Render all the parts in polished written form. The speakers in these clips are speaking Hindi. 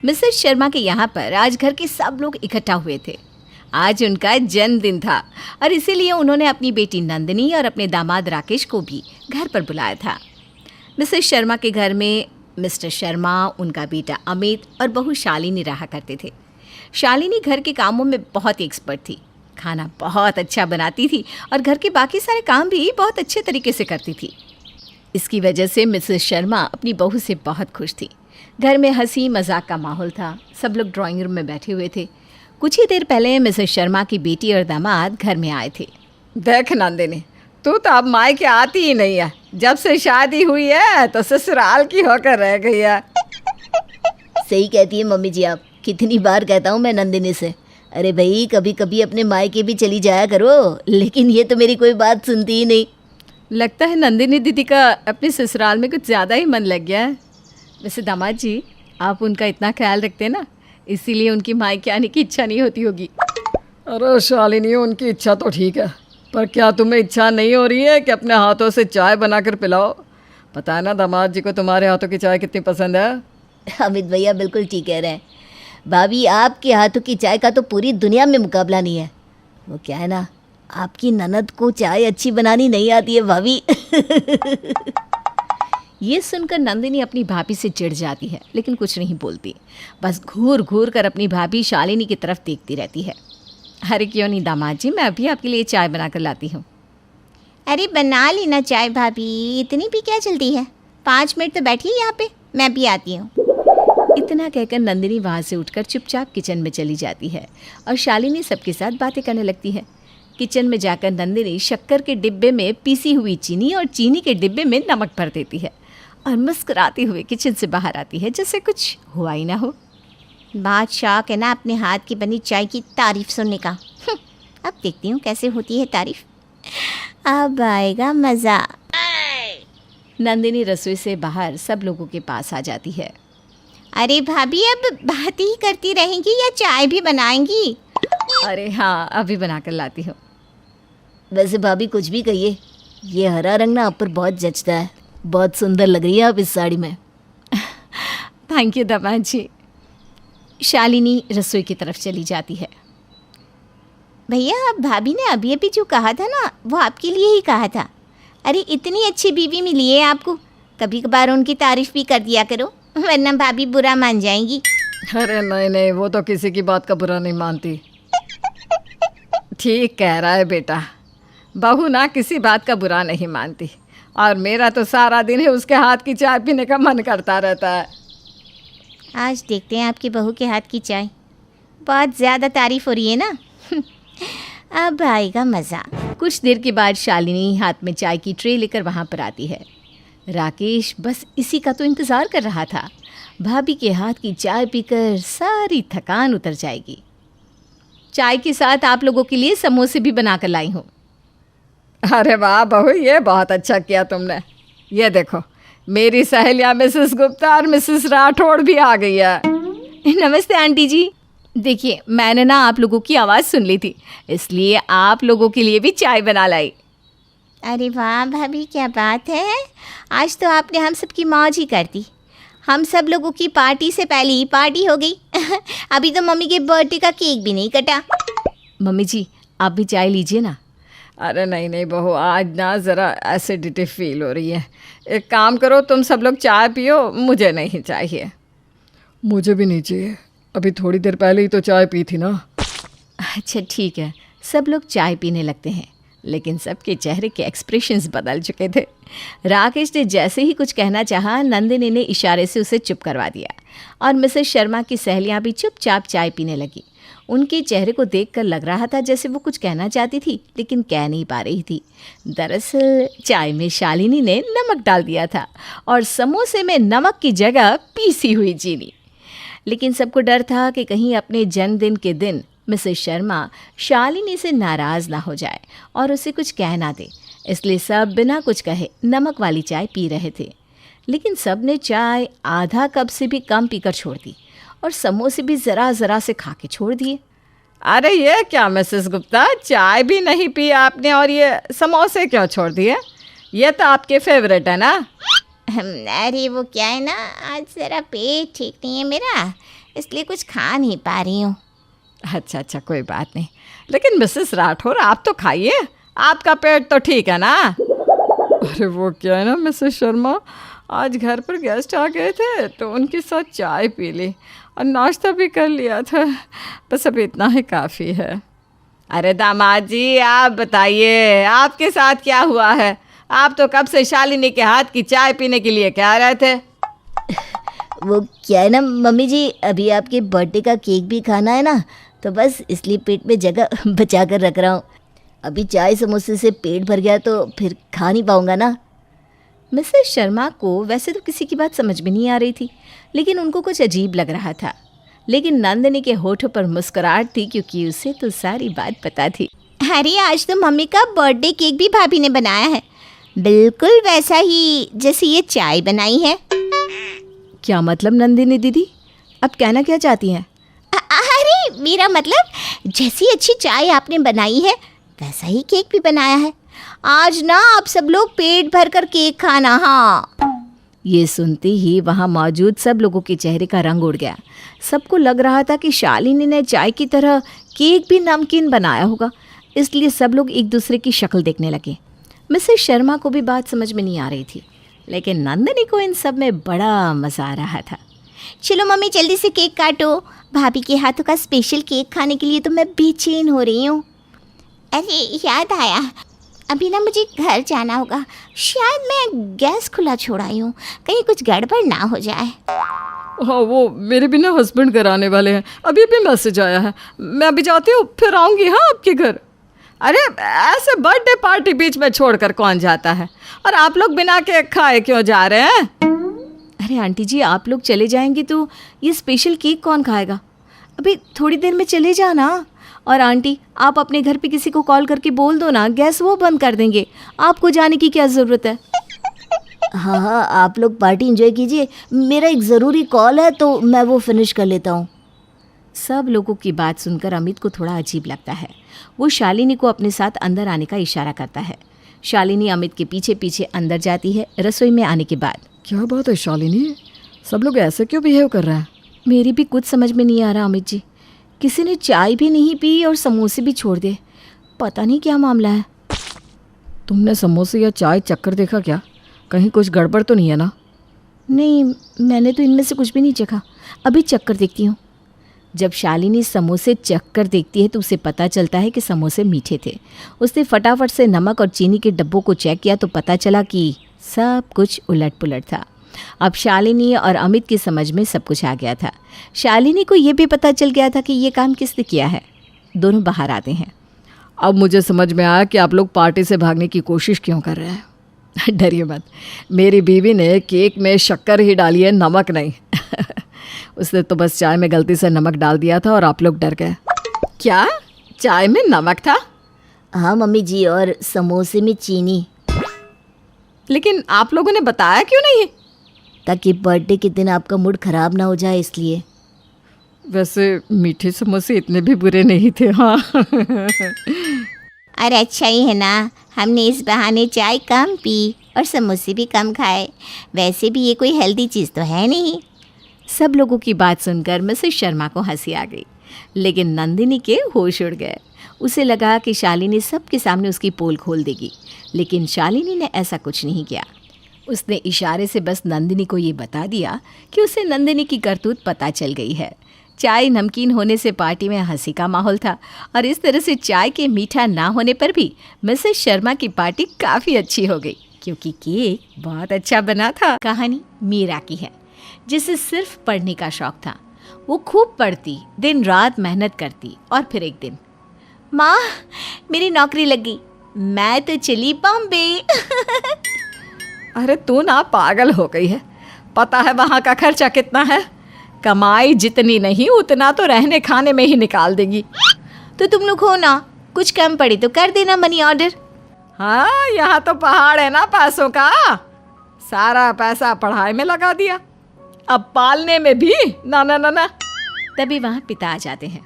मिसेस शर्मा के यहाँ पर आज घर के सब लोग इकट्ठा हुए थे। आज उनका जन्मदिन था और इसीलिए उन्होंने अपनी बेटी नंदिनी और अपने दामाद राकेश को भी घर पर बुलाया था। मिसेस शर्मा के घर में मिस्टर शर्मा, उनका बेटा अमित और बहू शालिनी रहा करते थे। शालिनी घर के कामों में बहुत ही एक्सपर्ट थी, खाना बहुत अच्छा बनाती थी और घर के बाकी सारे काम भी बहुत अच्छे तरीके से करती थी। इसकी वजह से मिसेस शर्मा अपनी बहू से बहुत खुश थी। घर में हंसी मजाक का माहौल था। सब लोग ड्राइंग रूम में बैठे हुए थे। कुछ ही देर पहले मिसेस शर्मा की बेटी और दामाद घर में आए थे। देख नंदिनी, तू तो अब मायके आती ही नहीं है। जब से शादी हुई है तो ससुराल की होकर रह गई है। सही कहती है मम्मी जी आप। कितनी बार कहता हूँ मैं नंदिनी से, अरे भाई कभी कभी अपने मायके भी चली जाया करो, लेकिन ये तो मेरी कोई बात सुनती ही नहीं। लगता है नंदिनी दीदी का अपने ससुराल में कुछ ज़्यादा ही मन लग गया है। वैसे दामाद जी, आप उनका इतना ख्याल रखते हैं ना, इसीलिए उनकी मायके आने की इच्छा नहीं होती होगी। अरे शालिनी, उनकी इच्छा तो ठीक है, पर क्या तुम्हें इच्छा नहीं हो रही है कि अपने हाथों से चाय बनाकर पिलाओ? पता है ना दामाद जी को तुम्हारे हाथों की चाय कितनी पसंद है। अमित भैया बिल्कुल ठीक कह रहे हैं। भाभी, आपके हाथों की चाय का तो पूरी दुनिया में मुकाबला नहीं है। वो क्या है ना, आपकी ननद को चाय अच्छी बनानी नहीं आती है भाभी। ये सुनकर नंदिनी अपनी भाभी से चिढ़ जाती है, लेकिन कुछ नहीं बोलती। बस घूर घूर कर अपनी भाभी शालिनी की तरफ देखती रहती है। अरे क्यों नहीं दामाद जी, मैं अभी आपके लिए चाय बना कर लाती हूँ। अरे बना लेना चाय भाभी, इतनी भी क्या जल्दी है? 5 मिनट तो बैठिए यहाँ पे, मैं भी आती हूँ। इतना कहकर नंदिनी वहाँ से उठकर चुपचाप किचन में चली जाती है और शालिनी सबके साथ बातें करने लगती है। किचन में जाकर नंदिनी शक्कर के डिब्बे में पीसी हुई चीनी और चीनी के डिब्बे में नमक भर देती है और मुस्कुराती हुए किचन से बाहर आती है जैसे कुछ हुआ ही ना हो। बहुत शौक है ना अपने हाथ की बनी चाय की तारीफ सुनने का। अब देखती हूँ कैसे होती है तारीफ, अब आएगा मज़ा। नंदिनी रसोई से बाहर सब लोगों के पास आ जाती है। अरे भाभी, अब बात ही करती रहेंगी या चाय भी बनाएंगी? अरे हाँ, अभी बनाकर लाती हूँ। वैसे भाभी कुछ भी कहिए, ये हरा रंग ना आप पर बहुत जचता है। बहुत सुंदर लग रही है आप इस साड़ी में। थैंक यू दामाद जी। शालिनी रसोई की तरफ चली जाती है। भैया, अब भाभी ने अभी अभी जो कहा था ना, वो आपके लिए ही कहा था। अरे इतनी अच्छी बीवी मिली है आपको, कभी कभार उनकी तारीफ भी कर दिया करो, वरना भाभी बुरा मान जाएंगी। अरे नहीं नहीं, वो तो किसी की बात का बुरा नहीं मानती। ठीक कह रहा है बेटा, बहू ना किसी बात का बुरा नहीं मानती, और मेरा तो सारा दिन ही उसके हाथ की चाय पीने का मन करता रहता है। आज देखते हैं आपकी बहू के हाथ की चाय। बहुत ज़्यादा तारीफ हो रही है ना। अब आएगा मज़ा। कुछ देर के बाद शालिनी हाथ में चाय की ट्रे लेकर वहाँ पर आती है। राकेश बस इसी का तो इंतज़ार कर रहा था। भाभी के हाथ की चाय पीकर सारी थकान उतर जाएगी। चाय के साथ आप लोगों के लिए समोसे भी बनाकर लाई हूँ। अरे वाह बहू, ये बहुत अच्छा किया तुमने। ये देखो, मेरी सहेलियाँ मिसेस गुप्ता और मिसेस राठौड़ भी आ गई है। नमस्ते आंटी जी। देखिए, मैंने ना आप लोगों की आवाज़ सुन ली थी, इसलिए आप लोगों के लिए भी चाय बना लाई। अरे वाह भाभी, क्या बात है, आज तो आपने हम सब की मौज ही कर दी। हम सब लोगों की पार्टी से पहले ही पार्टी हो गई। अभी तो मम्मी के बर्थडे का केक भी नहीं कटा। मम्मी जी, आप भी चाय लीजिए ना। अरे नहीं नहीं बहू, आज ना ज़रा एसिडिटी फील हो रही है। एक काम करो, तुम सब लोग चाय पियो, मुझे नहीं चाहिए। मुझे भी नहीं चाहिए, अभी थोड़ी देर पहले ही तो चाय पी थी ना। अच्छा ठीक है। सब लोग चाय पीने लगते हैं, लेकिन सबके चेहरे के एक्सप्रेशंस बदल चुके थे। राकेश ने जैसे ही कुछ कहना चाहा, नंदिनी ने इशारे से उसे चुप करवा दिया और मिसेस शर्मा की सहेलियां भी चुपचाप चाय पीने लगी। उनके चेहरे को देखकर लग रहा था जैसे वो कुछ कहना चाहती थी, लेकिन कह नहीं पा रही थी। दरअसल चाय में शालिनी ने नमक डाल दिया था और समोसे में नमक की जगह पीसी हुई चीनी। लेकिन सबको डर था कि कहीं अपने जन्मदिन के दिन मिसेस शर्मा शालिनी से नाराज़ ना हो जाए और उसे कुछ कह ना दे, इसलिए सब बिना कुछ कहे नमक वाली चाय पी रहे थे। लेकिन सब ने चाय आधा कप से भी कम पीकर छोड़ दी और समोसे भी ज़रा ज़रा से खा के छोड़ दिए। अरे ये क्या मिसेस गुप्ता, चाय भी नहीं पी आपने और ये समोसे क्यों छोड़ दिए? ये तो आपके फेवरेट है ना। अरे वो क्या है ना, आज ज़रा पेट ठीक नहीं है मेरा, इसलिए कुछ खा नहीं पा रही हूँ। अच्छा अच्छा, कोई बात नहीं। लेकिन मिसेस राठौर, आप तो खाइए, आपका पेट तो ठीक है ना? अरे वो क्या है ना मिसेस शर्मा, आज घर पर गेस्ट आ गए थे तो उनके साथ चाय पी ली और नाश्ता भी कर लिया था, बस अभी इतना ही काफ़ी है। अरे दामाद जी, आप बताइए आपके साथ क्या हुआ है? आप तो कब से शालिनी के हाथ की चाय पीने के लिए कह रहे थे। वो क्या है ना मम्मी जी, अभी आपके बर्थडे का केक भी खाना है ना, तो बस इसलिए पेट में जगह बचा कर रख रहा हूँ। अभी चाय समोसे से पेट भर गया तो फिर खा नहीं पाऊँगा ना। मिसेस शर्मा को वैसे तो किसी की बात समझ में नहीं आ रही थी, लेकिन उनको कुछ अजीब लग रहा था। लेकिन नंदिनी के होठों पर मुस्कुराहट थी, क्योंकि उसे तो सारी बात पता थी। अरे आज तो मम्मी का बर्थडे केक भी भाभी ने बनाया है, बिल्कुल वैसा ही जैसे ये चाय बनाई है। क्या मतलब नंदिनी दीदी, अब कहना क्या चाहती हैं? अरे मेरा मतलब जैसी अच्छी चाय आपने बनाई है वैसा ही केक भी बनाया है। आज ना आप सब लोग पेट भर कर केक खाना। हाँ, ये सुनते ही वहाँ मौजूद सब लोगों के चेहरे का रंग उड़ गया। सबको लग रहा था कि शालिनी ने चाय की तरह केक भी नमकीन बनाया होगा, इसलिए सब लोग एक दूसरे की शक्ल देखने लगे। मिसेस शर्मा को भी बात समझ में नहीं आ रही थी, लेकिन नंदिनी को इन सब में बड़ा मज़ा आ रहा था। चलो मम्मी जल्दी से केक काटो, भाभी के हाथों का स्पेशल केक खाने के लिए तो मैं बेचैन हो रही हूँ। अरे याद आया, अभी ना मुझे घर जाना होगा। शायद मैं गैस खुला छोड़ आई हूँ, कहीं कुछ गड़बड़ ना हो जाए। हाँ, वो मेरे भी ना हस्बैंड घर आने वाले हैं, अभी भी मैसेज आया है। मैं अभी जाती हूँ, फिर आऊँगी हाँ आपके घर। अरे ऐसे बर्थडे पार्टी बीच में छोड़कर कौन जाता है? और आप लोग बिना केक खाए क्यों जा रहे हैं? अरे आंटी जी, आप लोग चले जाएंगे तो ये स्पेशल केक कौन खाएगा? अभी थोड़ी देर में चले जाना। और आंटी, आप अपने घर पे किसी को कॉल करके बोल दो ना, गैस वो बंद कर देंगे, आपको जाने की क्या ज़रूरत है? हाँ हाँ, आप लोग पार्टी एंजॉय कीजिए, मेरा एक ज़रूरी कॉल है तो मैं वो फिनिश कर लेता हूँ। सब लोगों की बात सुनकर अमित को थोड़ा अजीब लगता है। वो शालिनी को अपने साथ अंदर आने का इशारा करता है। शालिनी अमित के पीछे पीछे अंदर जाती है। रसोई में आने के बाद, क्या बात है शालिनी, सब लोग ऐसे क्यों बिहेव कर रहे हैं? मेरी भी कुछ समझ में नहीं आ रहा अमित जी। किसी ने चाय भी नहीं पी और समोसे भी छोड़ दे, पता नहीं क्या मामला है। तुमने समोसे या चाय चक्कर देखा क्या? कहीं कुछ गड़बड़ तो नहीं है ना? नहीं, मैंने तो इनमें से कुछ भी नहीं चखा, अभी चक्कर देखती हूँ। जब शालिनी समोसे चखकर देखती है तो उसे पता चलता है कि समोसे मीठे थे। उसने फटाफट से नमक और चीनी के डब्बों को चेक किया तो पता चला कि सब कुछ उलट पुलट था। अब शालिनी और अमित की समझ में सब कुछ आ गया था। शालिनी को ये भी पता चल गया था कि ये काम किसने किया है। दोनों बाहर आते हैं। अब मुझे समझ में आया कि आप लोग पार्टी से भागने की कोशिश क्यों कर रहे हैं। डरिए मत, मेरी बीवी ने केक में शक्कर ही डाली है, नमक नहीं। उसने तो बस चाय में गलती से नमक डाल दिया था और आप लोग डर गए। क्या चाय में नमक था? हाँ मम्मी जी, और समोसे में चीनी। लेकिन आप लोगों ने बताया क्यों नहीं? ताकि बर्थडे के दिन आपका मूड ख़राब ना हो जाए, इसलिए। वैसे मीठे समोसे इतने भी बुरे नहीं थे। हाँ। अरे अच्छा ही है ना, हमने इस बहाने चाय कम पी और समोसे भी कम खाए। वैसे भी ये कोई हेल्दी चीज़ तो है नहीं। सब लोगों की बात सुनकर मिसेस शर्मा को हंसी आ गई, लेकिन नंदिनी के होश उड़ गए। उसे लगा कि शालिनी सबके सामने उसकी पोल खोल देगी, लेकिन शालिनी ने ऐसा कुछ नहीं किया। उसने इशारे से बस नंदिनी को ये बता दिया कि उसे नंदिनी की करतूत पता चल गई है। चाय नमकीन होने से पार्टी में हंसी का माहौल था, और इस तरह से चाय के मीठा ना होने पर भी मिसेस शर्मा की पार्टी काफ़ी अच्छी हो गई, क्योंकि केक बहुत अच्छा बना था। कहानी मीरा की है, जिसे सिर्फ पढ़ने का शौक था। वो खूब पढ़ती, दिन रात मेहनत करती, और फिर एक दिन, माँ मेरी नौकरी लग गई, मैं तो चली बॉम्बे। अरे तू ना पागल हो गई है? पता है वहाँ का खर्चा कितना है? कमाई जितनी नहीं उतना तो रहने खाने में ही निकाल देगी। तो तुम लोग हो ना, कुछ कम पड़ी तो कर देना मनी ऑर्डर। हाँ, यहाँ तो पहाड़ है ना पैसों का। सारा पैसा पढ़ाई में लगा दिया, अब पालने में भी ना ना ना ना। तभी वहाँ पिता आ जाते हैं।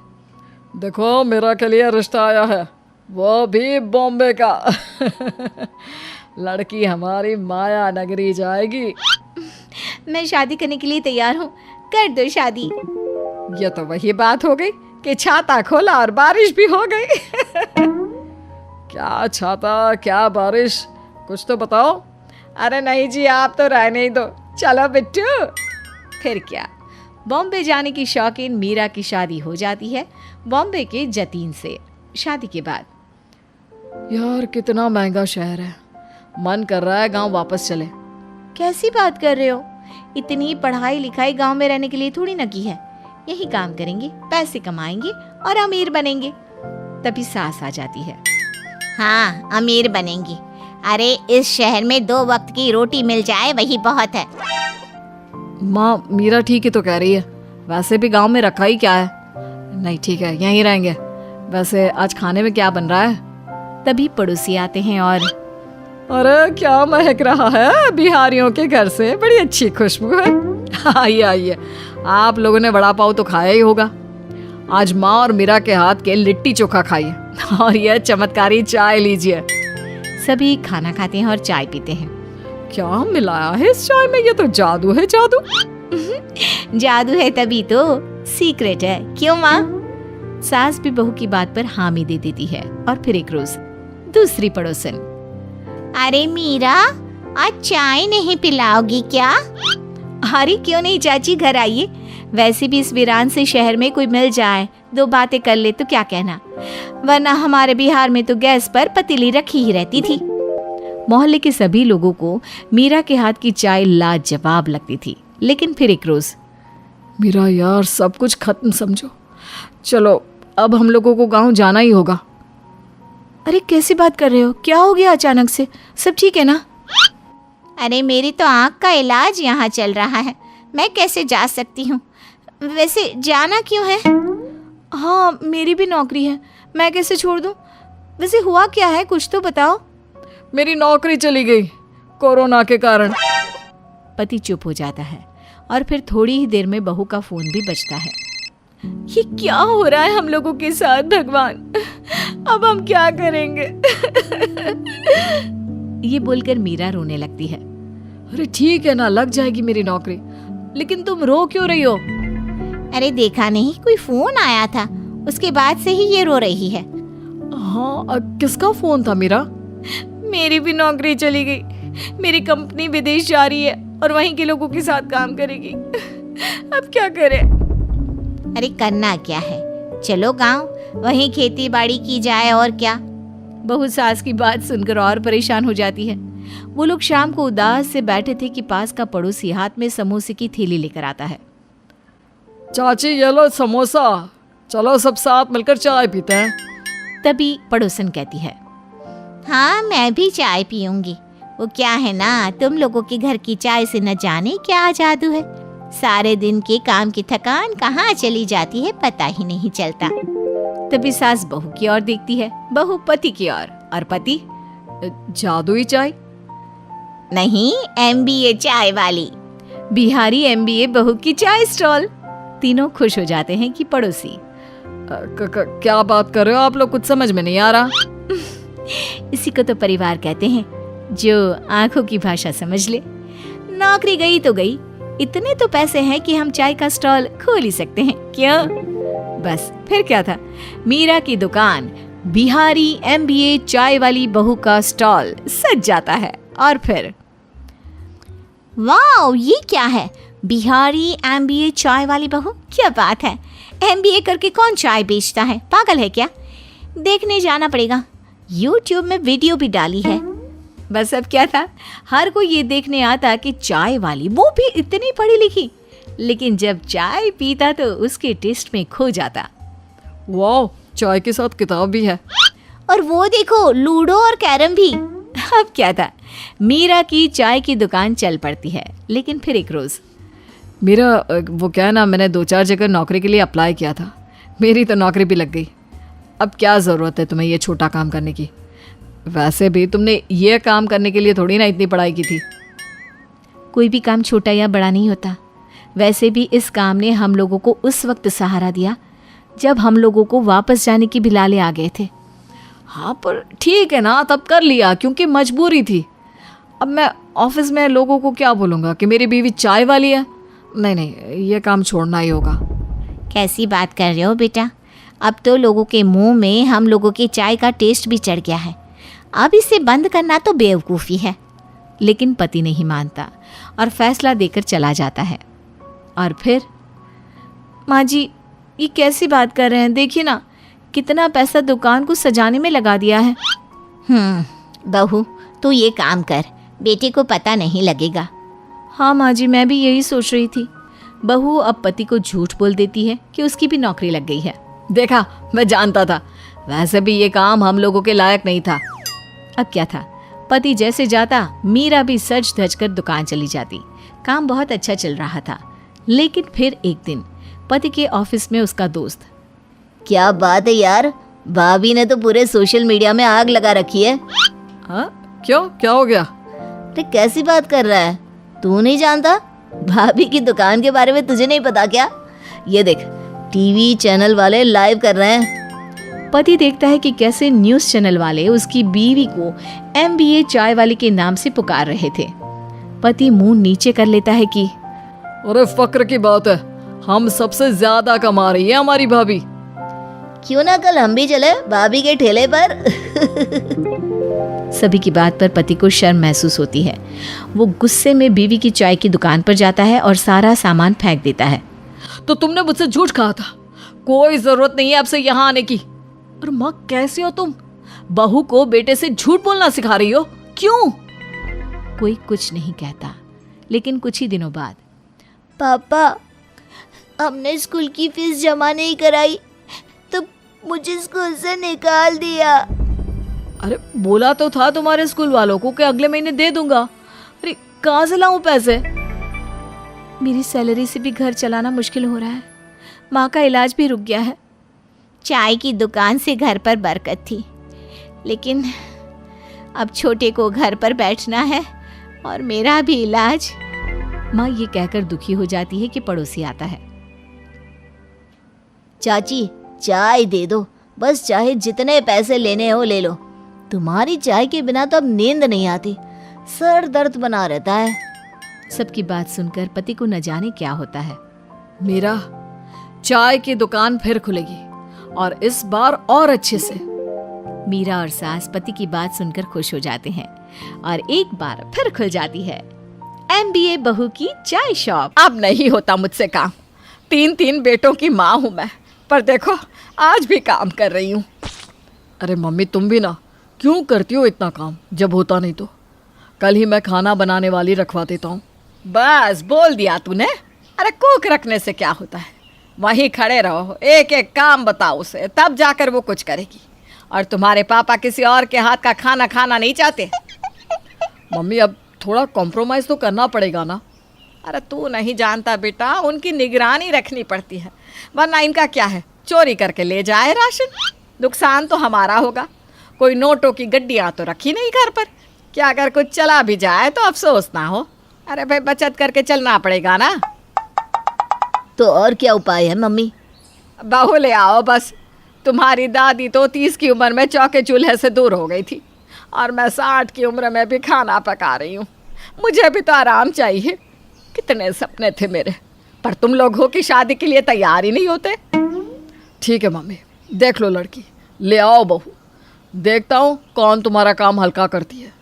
देखो मेरा के लिए रिश्ता आया है, वो भी बॉम्बे का। लड़की हमारी माया नगरी जाएगी। मैं शादी करने के लिए तैयार हूँ, कर दो शादी। ये तो वही बात हो गई कि छाता खोला और बारिश भी हो गई। क्या छाता क्या बारिश, कुछ तो बताओ। अरे नहीं जी, आप तो रहने ही दो, चलो बिट्टू। फिर क्या, बॉम्बे जाने की शौकीन मीरा की शादी हो जाती है बॉम्बे के जतीन से। शादी के बाद यार कितना महंगा शहर है, मन कर रहा है गांव वापस चले। कैसी बात कर रहे हो, इतनी पढ़ाई लिखाई गांव में रहने के लिए थोड़ी न की है। यही काम करेंगे, पैसे कमाएंगे और अमीर बनेंगे। तभी सास आ जाती है। हाँ, अमीर बनेंगी। अरे इस शहर में 2 वक्त की रोटी मिल जाए वही बहुत है। माँ मीरा ठीक ही तो कह रही है, वैसे भी गांव में रखा ही क्या है। नहीं ठीक है, यहीं रहेंगे। वैसे आज खाने में क्या बन रहा है? तभी पड़ोसी आते हैं और अरे क्या महक रहा है बिहारियों के घर से, बड़ी अच्छी खुशबू है। आइए आइए, आप लोगों ने वड़ा पाव तो खाया ही होगा। आज माँ और मीरा के हाथ के लिट्टी चोखा खाइए और यह चमत्कारी चाय लीजिए। सभी खाना खाते हैं और चाय पीते हैं। क्या मिलाया है इस चाय में, ये तो जादू है जादू। जादू है तभी तो सीक्रेट है, क्यों माँ? सास भी बहू की बात पर हामी दे देती है। और फिर एक रोज दूसरी पड़ोसन, अरे मीरा, आज चाय नहीं पिलाओगी क्या? अरे क्यों नहीं चाची, घर आइए। वैसे भी इस वीरान से शहर में कोई मिल जाए, 2 बातें कर ले तो क्या कहना, वरना हमारे बिहार में तो गैस पर पतीली रखी ही रहती थी। मोहल्ले के सभी लोगों को मीरा के हाथ की चाय लाजवाब लगती थी। लेकिन फिर एक रोज, मीरा यार सब कुछ खत्म समझो, चलो अब हम लोगों को गांव जाना ही होगा। अरे कैसी बात कर रहे हो, क्या हो गया अचानक से, सब ठीक है ना? अरे मेरी तो आँख का इलाज यहाँ चल रहा है, मैं कैसे जा सकती हूँ? वैसे जाना क्यों है? हाँ मेरी भी नौकरी है, मैं कैसे छोड़ दूँ? वैसे हुआ क्या है, कुछ तो बताओ। मेरी नौकरी चली गई कोरोना के कारण। पति चुप हो जाता है और फिर थोड़ी ही देर में बहू का फोन भी बजता है। ये क्या हो रहा है हम लोगों के साथ भगवान, अब हम क्या करेंगे? ये बोलकर मीरा रोने लगती है। अरे ठीक है ना, लग जाएगी मेरी नौकरी, लेकिन तुम रो क्यों रही हो? अरे देखा नहीं, कोई फोन आया था, उसके बाद से ही ये रो रही है। हाँ किसका फोन था मीरा? मेरी भी नौकरी चली गई, मेरी कंपनी विदेश जा रही है और वहीं के लोगों के साथ काम करेगी। अब क्या करें? अरे करना क्या है, चलो गांव, वहीं खेती बाड़ी की जाए और क्या। बहू सास की बात सुनकर और परेशान हो जाती है। वो लोग शाम को उदास से बैठे थे कि पास का पड़ोसी हाथ में समोसे की थैली लेकर आता है। चाची ये लो समोसा, चलो सब साथ मिलकर चाय पीते हैं। तभी पड़ोसन कहती है, हाँ मैं भी चाय पीऊंगी। वो क्या है ना, तुम लोगों के घर की चाय से न जाने क्या जादू है, सारे दिन के काम की थकान कहाँ चली जाती है पता ही नहीं चलता। तभी सास बहू की ओर देखती है, बहू पति की ओर, और पति जादुई चाय? नहीं, MBA चाय वाली। बिहारी MBA बहू की चाय स्टॉल। तीनों खुश हो जाते हैं कि पड़ोसी। क्या बात कर रहे हो आप लोग, कुछ समझ में नहीं आ रहा। इसी को तो परिवार कहते हैं, जो आंखों की भाषा समझ ले। नौकरी गई तो गई, इतने तो पैसे हैं कि हम चाय का स्टॉल खोल ही सकते हैं, क्यों? बस फिर क्या था, मीरा की दुकान बिहारी MBA चाय वाली बहू का स्टॉल सज जाता है। और फिर वाह, ये क्या है, बिहारी MBA चाय वाली बहू, क्या बात है। MBA करके कौन चाय बेचता है, पागल है क्या? देखने जाना पड़ेगा, YouTube में वीडियो भी डाली है। बस अब क्या था, हर कोई ये देखने आता कि चाय वाली, वो भी इतनी पढ़ी लिखी, लेकिन जब चाय पीता तो उसके टेस्ट में खो जाता। वाह, चाय के साथ किताब भी है। और वो देखो, लूडो और कैरम भी। अब क्या था, मीरा की चाय की दुकान चल पड़ती है। लेकिन फिर एक रोज, मेरा वो क्या है ना, मैंने 2-4 जगह नौकरी के लिए अप्लाई किया था, मेरी तो नौकरी भी लग गई। अब क्या ज़रूरत है तुम्हें ये छोटा काम करने की? वैसे भी तुमने ये काम करने के लिए थोड़ी ना इतनी पढ़ाई की थी। कोई भी काम छोटा या बड़ा नहीं होता। वैसे भी इस काम ने हम लोगों को उस वक्त सहारा दिया जब हम लोगों को वापस जाने की भी लाले आ गए थे। हाँ पर ठीक है ना, तब कर लिया क्योंकि मजबूरी थी। अब मैं ऑफिस में लोगों को क्या बोलूँगा कि मेरी बीवी चाय वाली है? नहीं नहीं, ये काम छोड़ना ही होगा। कैसी बात कर रहे हो बेटा? अब तो लोगों के मुंह में हम लोगों की चाय का टेस्ट भी चढ़ गया है। अब इसे बंद करना तो बेवकूफ़ी है। लेकिन पति नहीं मानता और फैसला देकर चला जाता है। और फिर, माँ जी ये कैसी बात कर रहे हैं? देखिए ना कितना पैसा दुकान को सजाने में लगा दिया है। बहू तू ये काम कर, बेटे को पता नहीं लगेगा। हाँ माँ जी, मैं भी यही सोच रही थी। बहू अब पति को झूठ बोल देती है कि उसकी भी नौकरी लग गई है। देखा, मैं जानता था। वैसे भी ये काम हम लोगों के लायक नहीं था। अब क्या था, पति जैसे जाता मीरा भी सज धज कर दुकान चली जाती। काम बहुत अच्छा चल रहा था। लेकिन फिर एक दिन पति के ऑफिस में उसका दोस्त, क्या बात है यार, भाभी ने तो पूरे सोशल मीडिया में आग लगा रखी है। हाँ क्यों, क्या हो गया? अरे कैसी बात कर रहा है, तू नहीं जानता? भाभी की दुकान के बारे में तुझे नहीं पता क्या? ये देख, टीवी चैनल वाले लाइव कर रहे हैं। पति देखता है कि कैसे न्यूज़ चैनल वाले उसकी बीवी को MBA चाय वाली के नाम से पुकार रहे थे। पति मुंह नीचे कर लेता है कि अरे फक्र की बात है, हम सबसे ज्यादा कमा रही है हमारी भाभी। क्यों ना कल हम भी चले भाभी के ठेले पर। सभी की बात पर पति को शर्म महसूस होती है। वो गुस्से में बीवी की चाय की दुकान पर जाता है और सारा सामान फेंक देता है। तो तुमने मुझसे झूठ कहा था, कोई जरूरत नहीं है अब से यहाँ आने की। और माँ कैसे हो तुम? बहू को बेटे से झूठ बोलना सिखा रही हो, क्यों? कोई कुछ नहीं कहता। लेकिन कुछ ही दिनों बाद, पापा हमने स्कूल की फीस जमा नहीं कराई तो मुझे स्कूल से निकाल दिया। अरे बोला तो था तुम्हारे स्कूल वालों को कि अगले महीने दे दूंगा। अरे कहाँ से लाऊं पैसे? मेरी सैलरी से भी घर चलाना मुश्किल हो रहा है। माँ का इलाज भी रुक गया है। चाय की दुकान से घर पर बरकत थी, लेकिन अब छोटे को घर पर बैठना है और मेरा भी इलाज। माँ ये कहकर दुखी हो जाती है कि पड़ोसी आता है। चाची चाय दे दो, बस चाहे जितने पैसे लेने हो ले लो। तुम्हारी चाय के बिना तो अब नींद नहीं आती, सर दर्द बना रहता है। सबकी बात सुनकर पति को न जाने क्या होता है। मेरा चाय की दुकान फिर खुलेगी और इस बार और अच्छे से। मीरा और सास पति की बात सुनकर खुश हो जाते हैं और एक बार फिर खुल जाती है MBA बहू की चाय शॉप। अब नहीं होता मुझसे काम। 3 बेटों की माँ हूँ मैं, पर देखो आज भी काम कर रही हूँ। अरे मम्मी तुम भी ना, क्यों करती हो इतना काम जब होता नहीं तो? कल ही मैं खाना बनाने वाली रखवा देता हूँ। बस बोल दिया तूने। अरे कुक रखने से क्या होता है, वहीं खड़े रहो, एक एक काम बताओ उसे, तब जाकर वो कुछ करेगी। और तुम्हारे पापा किसी और के हाथ का खाना खाना नहीं चाहते? मम्मी अब थोड़ा कॉम्प्रोमाइज़ तो करना पड़ेगा ना। अरे तू नहीं जानता बेटा, उनकी निगरानी रखनी पड़ती है, वरना इनका क्या है, चोरी करके ले जाए राशन, नुकसान तो हमारा होगा। कोई नोटों की गड्डियाँ तो रखी नहीं घर पर, क्या अगर कुछ चला भी जाए तो अफसोस ना हो। अरे भाई बचत करके चलना पड़ेगा ना। तो और क्या उपाय है मम्मी? बहू ले आओ बस। तुम्हारी दादी तो 30 की उम्र में चौके चूल्हे से दूर हो गई थी और मैं 60 की उम्र में भी खाना पका रही हूँ। मुझे भी तो आराम चाहिए। कितने सपने थे मेरे, पर तुम लोग हो कि शादी के लिए तैयार ही नहीं होते। ठीक है मम्मी, देख लो लड़की, ले आओ बहू, देखता हूँ कौन तुम्हारा काम हल्का करती है।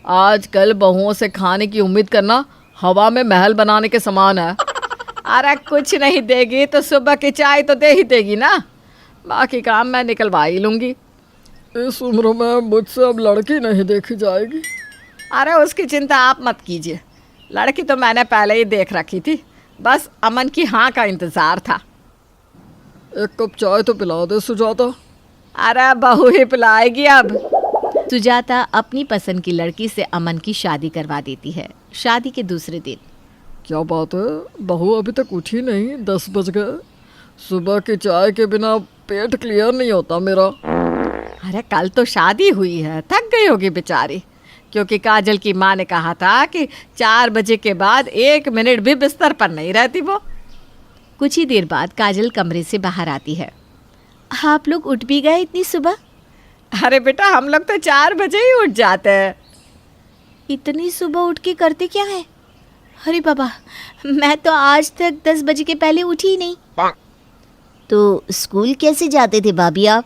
आजकल बहुओं से खाने की उम्मीद करना हवा में महल बनाने के समान है। अरे कुछ नहीं देगी तो सुबह की चाय तो दे ही देगी ना, बाकी काम मैं निकलवा ही लूँगी। इस उम्र में मुझसे अब लड़की नहीं देखी जाएगी। अरे उसकी चिंता आप मत कीजिए, लड़की तो मैंने पहले ही देख रखी थी, बस अमन की हाँ का इंतज़ार था। एक कप चाय तो पिला दे सुजाता। अरे बहू ही पिलाएगी अब। सुजाता अपनी पसंद की लड़की से अमन की शादी करवा देती है। शादी के दूसरे दिन, क्या बात है, बहू अभी तक उठी नहीं? 10 बज गए। सुबह की चाय के बिना पेट क्लियर नहीं होता मेरा। अरे कल तो शादी हुई है, थक गई होगी बेचारी, क्योंकि काजल की माँ ने कहा था कि 4 बजे के बाद 1 मिनट भी बिस्तर पर नहीं रहती वो। कुछ ही देर बाद काजल कमरे से बाहर आती है। आप लोग उठ भी गए इतनी सुबह? अरे बेटा हम लोग तो 4 बजे ही उठ जाते हैं। इतनी सुबह उठ के करते क्या है? अरे बाबा, मैं तो आज तक 10 बजे के पहले उठी ही नहीं। तो स्कूल कैसे जाते थे भाभी आप?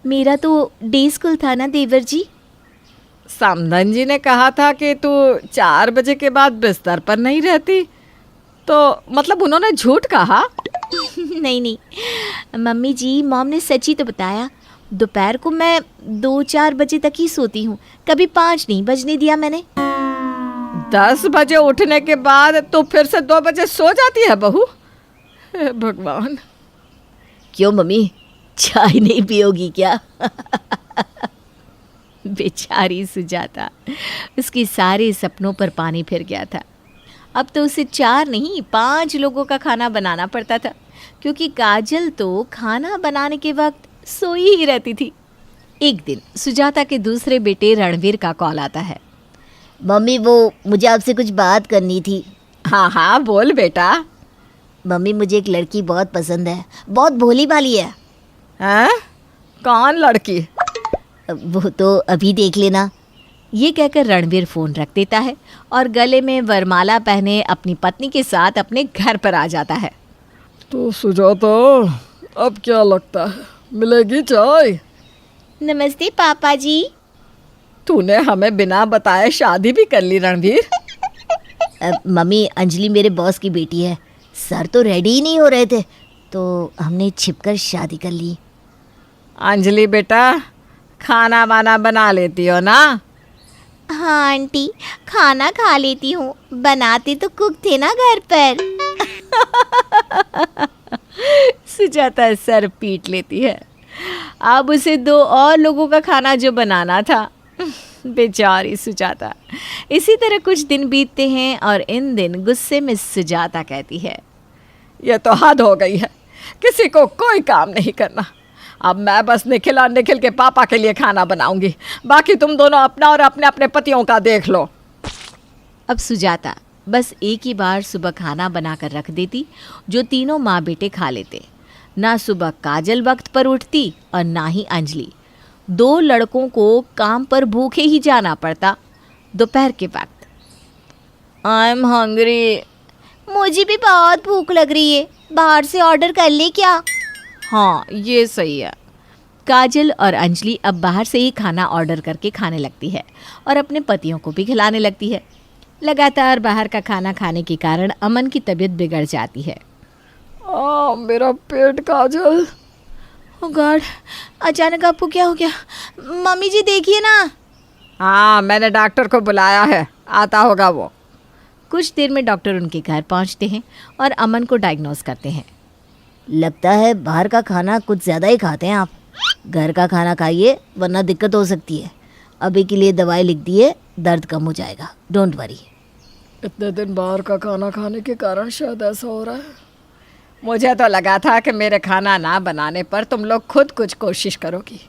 मेरा तो डे स्कूल था ना देवर जी। समधन जी ने कहा था कि तू 4 बजे के बाद बिस्तर पर नहीं रहती, तो मतलब उन्होंने झूठ कहा? नहीं नहीं मम्मी जी, मॉम ने सच ही तो बताया। दोपहर को मैं 2-4 बजे तक ही सोती हूँ, कभी 5 नहीं बजने दिया मैंने। 10 बजे उठने के बाद तो फिर से 2 बजे सो जाती है बहू। हे भगवान। क्यों मम्मी, चाय नहीं पियोगी क्या? बेचारी सुजाता, उसके सारे सपनों पर पानी फिर गया था। अब तो उसे 4 नहीं 5 लोगों का खाना बनाना पड़ता था, क्योंकि काजल तो खाना बनाने के वक्त सोई ही रहती थी। एक दिन सुजाता के दूसरे बेटे रणवीर का कॉल आता है। मम्मी वो मुझे आपसे कुछ बात करनी थी। हाँ हाँ बोल बेटा। मम्मी मुझे एक लड़की बहुत पसंद है, बहुत भोली भाली है। हैं? कौन लड़की? वो तो अभी देख लेना। ये कहकर रणवीर फ़ोन रख देता है और गले में वरमाला पहने अपनी पत्नी के साथ अपने घर पर आ जाता है। तो सुजाता, अब क्या लगता है मिलेगी चाय? नमस्ते पापा जी। तूने हमें बिना बताए शादी भी कर ली रणवीर? मम्मी अंजलि मेरे बॉस की बेटी है, सर तो रेडी ही नहीं हो रहे थे तो हमने छिपकर शादी कर ली। अंजलि बेटा, खाना वाना बना लेती हो ना? हाँ आंटी, खाना खा लेती हूँ, बनाते तो कुक थे ना घर पर। सुजाता सर पीट लेती है। अब उसे 2 और लोगों का खाना जो बनाना था। बेचारी सुजाता। इसी तरह कुछ दिन बीतते हैं और इन दिन गुस्से में सुजाता कहती है, ये तो हद हो गई है, किसी को कोई काम नहीं करना। अब मैं बस निखिल और निखिल के पापा के लिए खाना बनाऊंगी, बाकी तुम दोनों अपना और अपने अपने पतियों का देख लो। अब सुजाता बस एक ही बार सुबह खाना बनाकर रख देती, जो तीनों माँ बेटे खा लेते। ना सुबह काजल वक्त पर उठती और ना ही अंजलि। 2 लड़कों को काम पर भूखे ही जाना पड़ता। दोपहर के वक्त आई एम हंग्री। मुझे भी बहुत भूख लग रही है, बाहर से ऑर्डर कर ले क्या? हाँ ये सही है। काजल और अंजलि अब बाहर से ही खाना ऑर्डर करके खाने लगती है और अपने पतियों को भी खिलाने लगती है। लगातार बाहर का खाना खाने के कारण अमन की तबीयत बिगड़ जाती है। मेरा पेट काजल। ओह गॉड, अचानक आपको क्या हो गया? मम्मी जी देखिए ना। हाँ मैंने डॉक्टर को बुलाया है, आता होगा वो। कुछ देर में डॉक्टर उनके घर पहुंचते हैं और अमन को डायग्नोस करते हैं। लगता है बाहर का खाना कुछ ज़्यादा ही खाते हैं आप। घर का खाना खाइए वरना दिक्कत हो सकती है। अभी के लिए दवाई लिख दी है, दर्द कम हो जाएगा, डोंट वरी। इतने दिन बाहर का खाना खाने के कारण शायद ऐसा हो रहा है। मुझे तो लगा था कि मेरे खाना ना बनाने पर तुम लोग खुद कुछ कोशिश करोगी,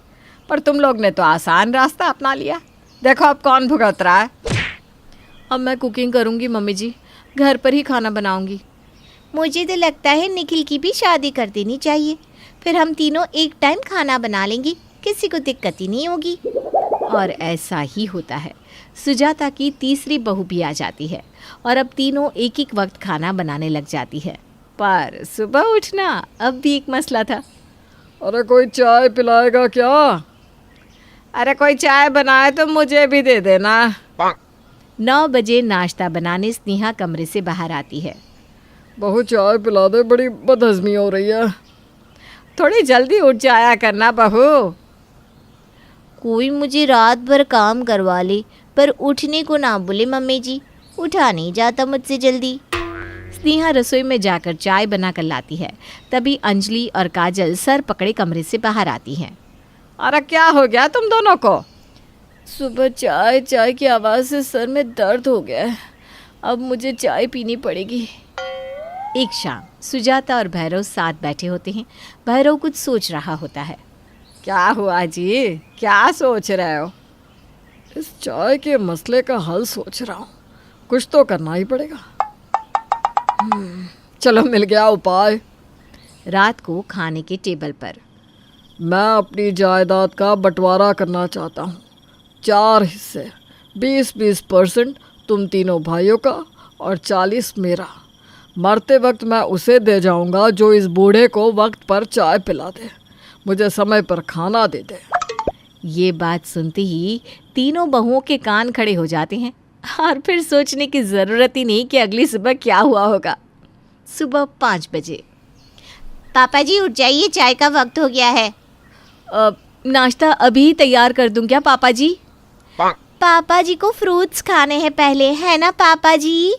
पर तुम लोग ने तो आसान रास्ता अपना लिया। देखो अब कौन भुगत रहा है। अब मैं कुकिंग करूंगी मम्मी जी, घर पर ही खाना बनाऊंगी। मुझे तो लगता है निखिल की भी शादी कर देनी चाहिए, फिर हम तीनों एक टाइम खाना बना लेंगे, किसी को दिक्कत ही नहीं होगी। और ऐसा ही होता है। सुजाता की तीसरी बहू भी आ जाती है और अब तीनों एक एक वक्त खाना बनाने लग जाती है। पर सुबह उठना अब भी एक मसला था। अरे कोई चाय पिलाएगा क्या? अरे कोई चाय बनाए तो मुझे भी दे देना। 9 बजे नाश्ता बनाने स्नेहा कमरे से बाहर आती है। बहू चाय पिला दे, बड़ी बदहजमी हो रही है। थोड़ी जल्दी उठ जाया करना बहू। कोई मुझे रात भर काम करवा ले पर उठने को ना बोले मम्मी जी, उठा नहीं जाता मुझसे जल्दी। स्नेहा रसोई में जाकर चाय बनाकर लाती है। तभी अंजलि और काजल सर पकड़े कमरे से बाहर आती हैं। अरे क्या हो गया तुम दोनों को? सुबह चाय चाय की आवाज़ से सर में दर्द हो गया है, अब मुझे चाय पीनी पड़ेगी। एक शाम सुजाता और भैरव साथ बैठे होते हैं। भैरव कुछ सोच रहा होता है। क्या हुआ जी, क्या सोच रहे हो? इस चाय के मसले का हल सोच रहा हूँ, कुछ तो करना ही पड़ेगा। चलो मिल गया उपाय। रात को खाने के टेबल पर मैं अपनी जायदाद का बंटवारा करना चाहता हूँ। 4 हिस्से, 20-20% तुम तीनों भाइयों का और 40 मेरा। मरते वक्त मैं उसे दे जाऊंगा जो इस बूढ़े को वक्त पर चाय पिला दे, मुझे समय पर खाना दे दे। ये बात सुनते ही तीनों बहुओं के कान खड़े हो जाते हैं और फिर सोचने की ज़रूरत ही नहीं कि अगली सुबह क्या हुआ होगा। सुबह 5 बजे। पापा जी उठ जाइए, चाय का वक्त हो गया है। नाश्ता अभी तैयार कर दूं क्या पापा जी? पापा जी को फ्रूट्स खाने हैं पहले, है ना पापा जी?